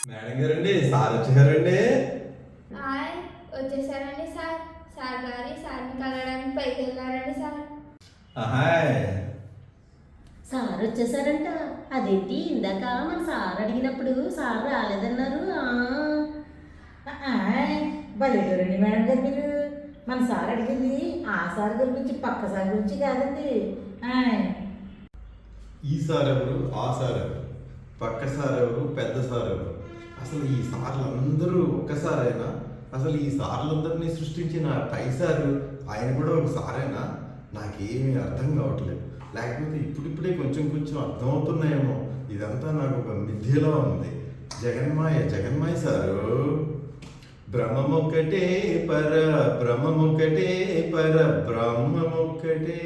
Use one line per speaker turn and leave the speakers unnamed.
Madam గారండి, sir వచ్చారండి.
Hi, వచ్చేసారండి సార్. సార్ని కలవడానికి పైకి వెళ్ళారండి సార్.
హాయ్.
సార్ వచ్చేసారంట. అదేంటి ఇందాక మన సార్ అడిగినప్పుడు సార్ రాలేదన్నారు.
బలేరండి మేడం గారు మీరు. మన సార్ అడిగింది ఆ సార్ గురించి పక్క సార్ గురించి కాదండి.
ఈ సార్ ఎవరు, ఆ సార్ ఎవరు, పక్క సార్ ఎవరు, పెద్ద సార్ ఎవరు? అసలు ఈ సార్లందరూ ఒక్కసారైనా? అసలు ఈ సార్లందరినీ సృష్టించిన పై సారు ఆయన కూడా ఒక సారేనా? నాకేమీ అర్థం కావట్లేదు. లేకపోతే ఇప్పుడిప్పుడే కొంచెం కొంచెం అర్థమవుతున్నాయేమో. ఇదంతా నాకు ఒక మిథ్యలా ఉంది. జగన్మాయ సారు. బ్రహ్మమొక్కటే పర బ్రహ్మమొక్కటే.